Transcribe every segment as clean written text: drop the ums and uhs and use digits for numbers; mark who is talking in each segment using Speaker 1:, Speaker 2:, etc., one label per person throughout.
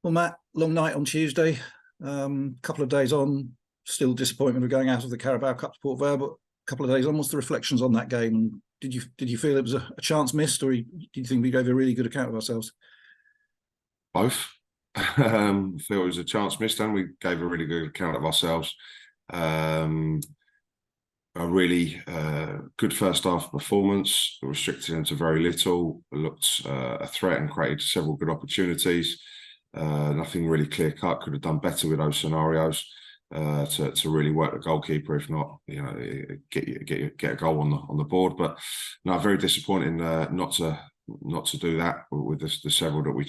Speaker 1: Well, Matt, long night on Tuesday. Couple of days on, still disappointment of going out of the Carabao Cup to Port Vale, but a couple of days on. What's the reflections on that game? Did you feel it was a chance missed, or do you think we gave a really good account of ourselves?
Speaker 2: Both. Feel it was a chance missed, and we gave a really good account of ourselves. A really good first half performance, restricted into very little, looked a threat and created several good opportunities. Nothing really clear cut. Could have done better with those scenarios to really work the goalkeeper. If not, get a goal on the board. But no, very disappointing not to do that with the several that we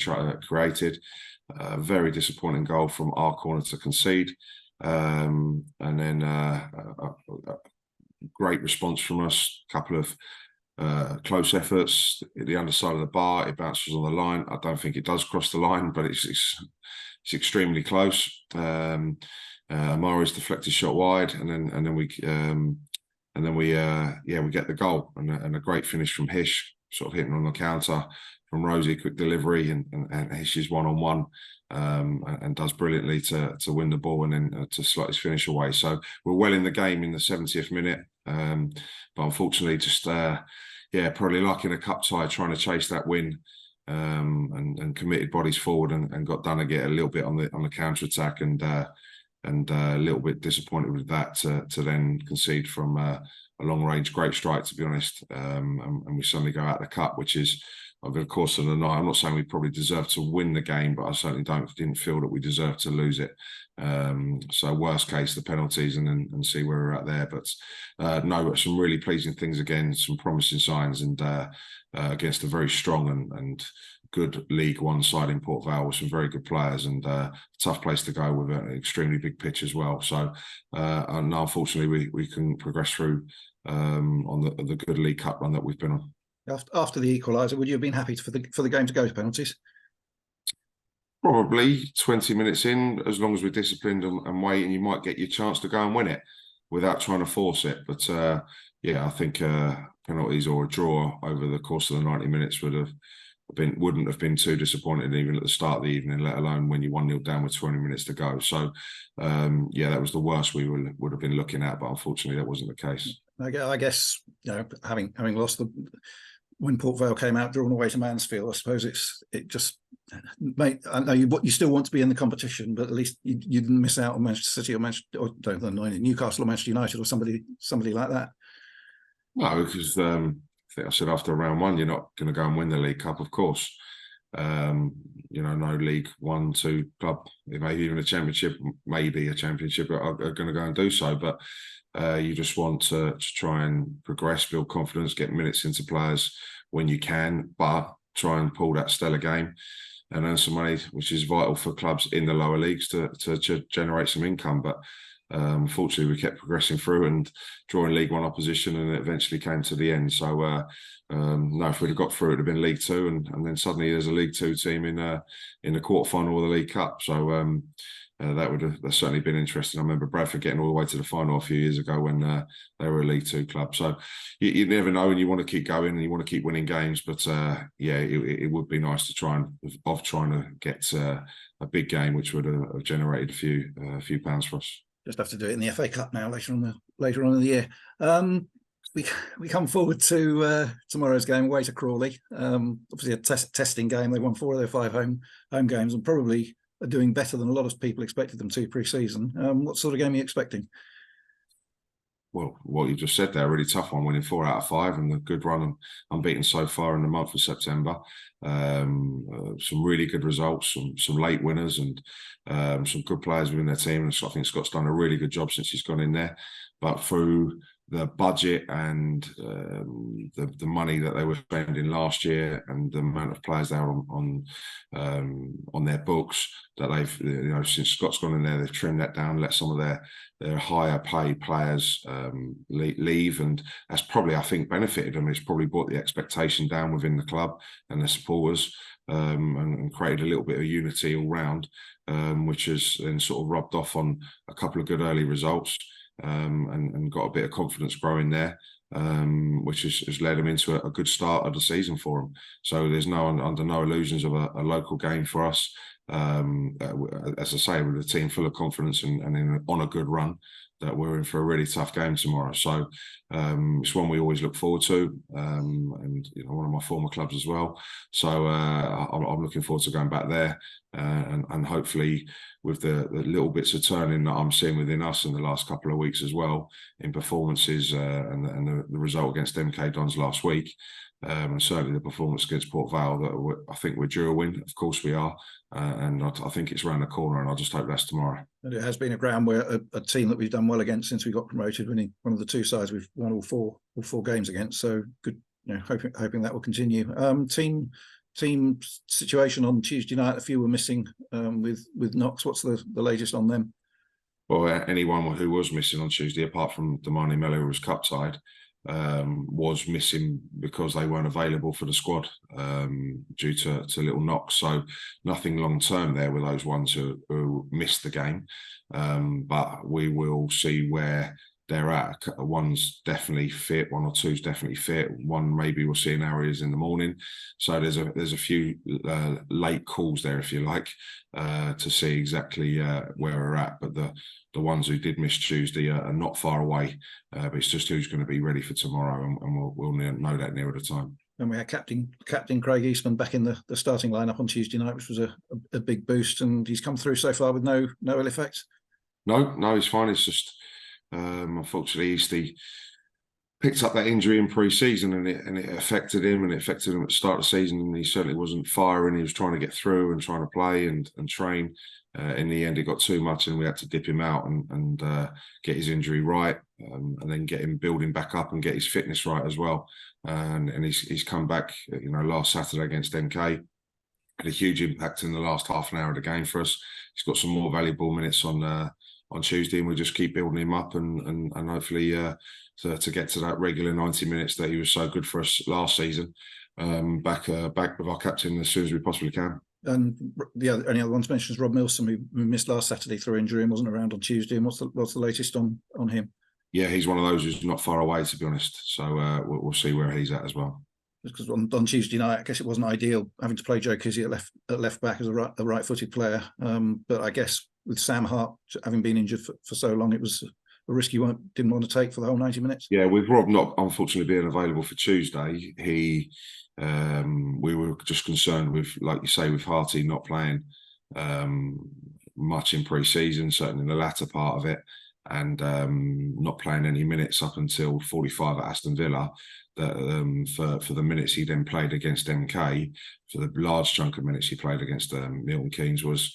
Speaker 2: created. Very disappointing goal from our corner to concede, and then a great response from us. Couple of close efforts at the underside of the bar. It bounces on the line. I don't think it does cross the line, but it's extremely close. Amari's deflected shot wide, and then we get the goal and a great finish from Hish, sort of hitting on the counter from Rosie, quick delivery, and Hish is 1-on-1 and does brilliantly to win the ball and then to slot his finish away. So we're well in the game in the 70th minute, but unfortunately just probably like in a cup tie, trying to chase that win, and committed bodies forward and got done again a little bit on the counter attack, and a little bit disappointed with that to then concede from a long range great strike, to be honest, and we suddenly go out the cup, which is over the course of the night. I'm not saying we probably deserved to win the game, but I certainly didn't feel that we deserved to lose it. So worst case, the penalties, and see where we're at there. But no, some really pleasing things again, some promising signs, and against a very strong and good League One side in Port Vale with some very good players, and tough place to go with an extremely big pitch as well. So and unfortunately we can progress through on the good League Cup run that we've been on.
Speaker 1: After the equaliser, would you have been happy for the game to go to penalties?
Speaker 2: Probably 20 minutes in, as long as we're disciplined and wait, and you might get your chance to go and win it without trying to force it. But I think penalties or a draw over the course of the 90 minutes wouldn't have been too disappointing even at the start of the evening, let alone when you're 1-0 down with 20 minutes to go. So that was the worst we would have been looking at, but unfortunately that wasn't the case.
Speaker 1: I guess having lost when Port Vale came out drawn away to Mansfield, I suppose it just I know you still want to be in the competition, but at least you didn't miss out on Manchester City or Newcastle or Manchester United or somebody like that.
Speaker 2: No, because I think I said after round one, you're not going to go and win the League Cup, of course. No League 1, 2 club, maybe even a championship, are going to go and do so. But you just want to try and progress, build confidence, get minutes into players when you can, but try and pull that stellar game and earn some money, which is vital for clubs in the lower leagues to generate some income. But unfortunately, we kept progressing through and drawing League One opposition, and it eventually came to the end. So no, if we'd have got through, it'd have been League Two, and then suddenly there's a League Two team in the quarterfinal of the League Cup. So that's certainly been interesting. I remember Bradford getting all the way to the final a few years ago when they were a League Two club. So you never know, and you want to keep going and you want to keep winning games. But it would be nice to try to get a big game, which would have generated a few pounds for us.
Speaker 1: Just have to do it in the FA Cup now later on in the year. We come forward to tomorrow's game away to Crawley. Obviously a testing game. They won 4 of their 5 home games and probably are doing better than a lot of people expected them to pre-season. What sort of game are you expecting?
Speaker 2: Well, what you just said there, a really tough one, winning 4 out of 5 and a good run, unbeaten so far in the month of September. Some really good results, some late winners, and some good players within their team. And I think Scott's done a really good job since he's gone in there. But through the budget and the money that they were spending last year and the amount of players they are on their books, that they've since Scott's gone in there, they've trimmed that down, let some of their higher paid players leave, and that's probably, I think, benefited them. It's probably brought the expectation down within the club and the supporters, and created a little bit of unity all round, which has then sort of rubbed off on a couple of good early results. And got a bit of confidence growing there. which has led them into a good start of the season for them. So there's under no illusions of a local game for us. As I say, with a team full of confidence and on a good run, that we're in for a really tough game tomorrow. So it's one we always look forward to, and one of my former clubs as well. So I'm looking forward to going back there, and hopefully with the little bits of turning that I'm seeing within us in the last couple of weeks as well, in performances and the result against MK Dons last week. And certainly the performance against Port Vale, that I think we're due a win. Of course we are, and I think it's around the corner, and I just hope that's tomorrow. And
Speaker 1: it has been a ground where a team that we've done well against since we got promoted, winning one of the two sides we've won all four games against. So good, hoping that will continue. Team situation on Tuesday night. A few were missing with Knox. What's the latest on them?
Speaker 2: Well, anyone who was missing on Tuesday, apart from Damani Melo, who was cup side, was missing because they weren't available for the squad due to little knocks. So nothing long term there with those ones who missed the game, but we will see where they're at. One's definitely fit, one or two's definitely fit, one maybe we'll see in areas in the morning. So there's a few late calls there, if you like, to see exactly where we're at. But the ones who did miss Tuesday are not far away, but it's just who's going to be ready for tomorrow, and we'll know that nearer the time. And
Speaker 1: we had Captain Craig Eastman back in the starting lineup on Tuesday night, which was a big boost, and he's come through so far with no ill effects.
Speaker 2: No, he's fine. It's just unfortunately Eastie picked up that injury in pre-season, and it affected him, and it affected him at the start of the season, and he certainly wasn't firing. He was trying to get through and trying to play and train. In the end, it got too much, and we had to dip him out and get his injury right, and then get him building back up and get his fitness right as well. And he's come back, last Saturday against MK, had a huge impact in the last half an hour of the game for us. He's got some more valuable minutes on Tuesday, and we just keep building him up and hopefully to get to that regular 90 minutes that he was so good for us last season, back with our captain as soon as we possibly can.
Speaker 1: And only other ones mentioned is Rob Milson, who missed last Saturday through injury and wasn't around on Tuesday. And what's the latest on him?
Speaker 2: Yeah, he's one of those who's not far away, to be honest. So we'll see where he's at as well.
Speaker 1: Because on Tuesday night, I guess it wasn't ideal having to play Joe Kizzy at left back as a right-footed player. But I guess with Sam Hart having been injured for so long, it was a risk you didn't want to take for the whole 90 minutes.
Speaker 2: Yeah, with Rob not unfortunately being available for Tuesday, we were just concerned with, like you say, with Harty not playing much in pre-season, certainly in the latter part of it, and not playing any minutes up until 45 at Aston Villa. That for the minutes he then played against MK, for the large chunk of minutes he played against Milton Keynes, was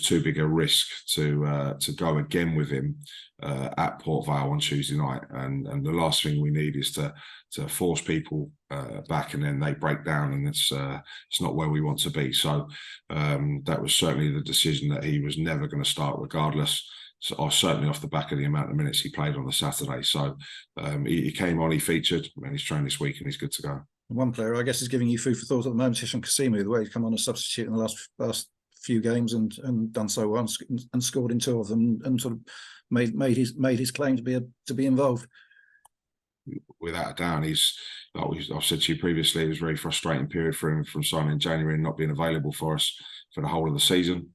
Speaker 2: too big a risk to go again with him at Port Vale on Tuesday night. And the last thing we need is to force people back and then they break down, and it's not where we want to be. So that was certainly the decision that he was never going to start regardless. So, certainly off the back of the amount of minutes he played on the Saturday. So he came on, he featured, and he's trained this week, and he's good to go.
Speaker 1: One player, I guess, is giving you food for thought at the moment, Hisham Kasimu, the way he's come on as substitute in the last few games and done so well and scored in two of them and sort of made his claim to be involved.
Speaker 2: Without a doubt, I've said to you previously, it was a very frustrating period for him from signing in January and not being available for us for the whole of the season.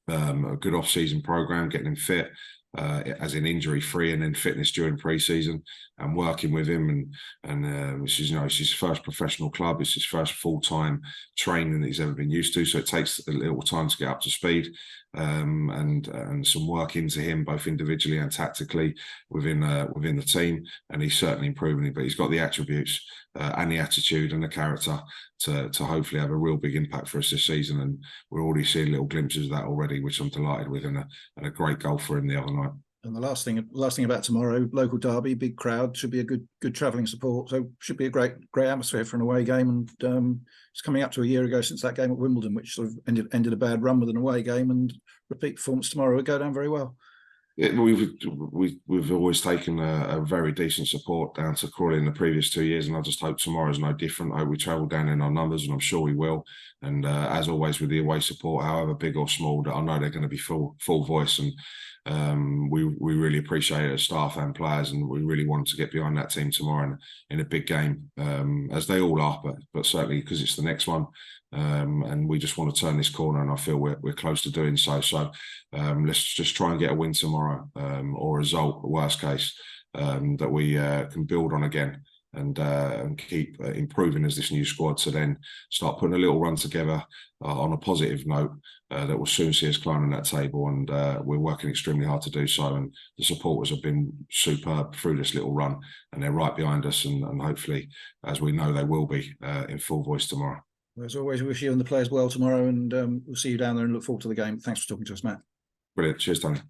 Speaker 2: A good off-season program, getting him fit, as in injury-free, and then fitness during pre-season, and working with him. And it's his first professional club. It's his first full-time training that he's ever been used to. So it takes a little time to get up to speed, and some work into him, both individually and tactically within the team. And he's certainly improving it. But he's got the attributes and the attitude and the character to hopefully have a real big impact for us this season. And we're already seeing little glimpses of that already, which I'm delighted with, and a great goal for him the other night.
Speaker 1: And the last thing about tomorrow, local derby, big crowd, should be a good travelling support. So should be a great atmosphere for an away game. And it's coming up to a year ago since that game at Wimbledon, which sort of ended a bad run with an away game. And repeat performance tomorrow would go down very well.
Speaker 2: Yeah, we've always taken a very decent support down to Crawley in the previous 2 years, and I just hope tomorrow's no different. I hope we travel down in our numbers, and I'm sure we will. And as always with the away support, however big or small, I know they're going to be full voice, and we really appreciate it as staff and players, and we really want to get behind that team tomorrow in a big game, as they all are, but certainly because it's the next one. And we just want to turn this corner, and I feel we're close to doing so. So let's just try and get a win tomorrow, or a result, worst case, that we can build on again, and keep improving as this new squad, to then start putting a little run together on a positive note that will soon see us climbing that table. And we're working extremely hard to do so, and the supporters have been superb through this little run, and they're right behind us, and hopefully, as we know they will be, in full voice tomorrow.
Speaker 1: As always, we wish you and the players well tomorrow, and we'll see you down there and look forward to the game. Thanks for talking to us, Matt.
Speaker 2: Brilliant. Cheers, Tony.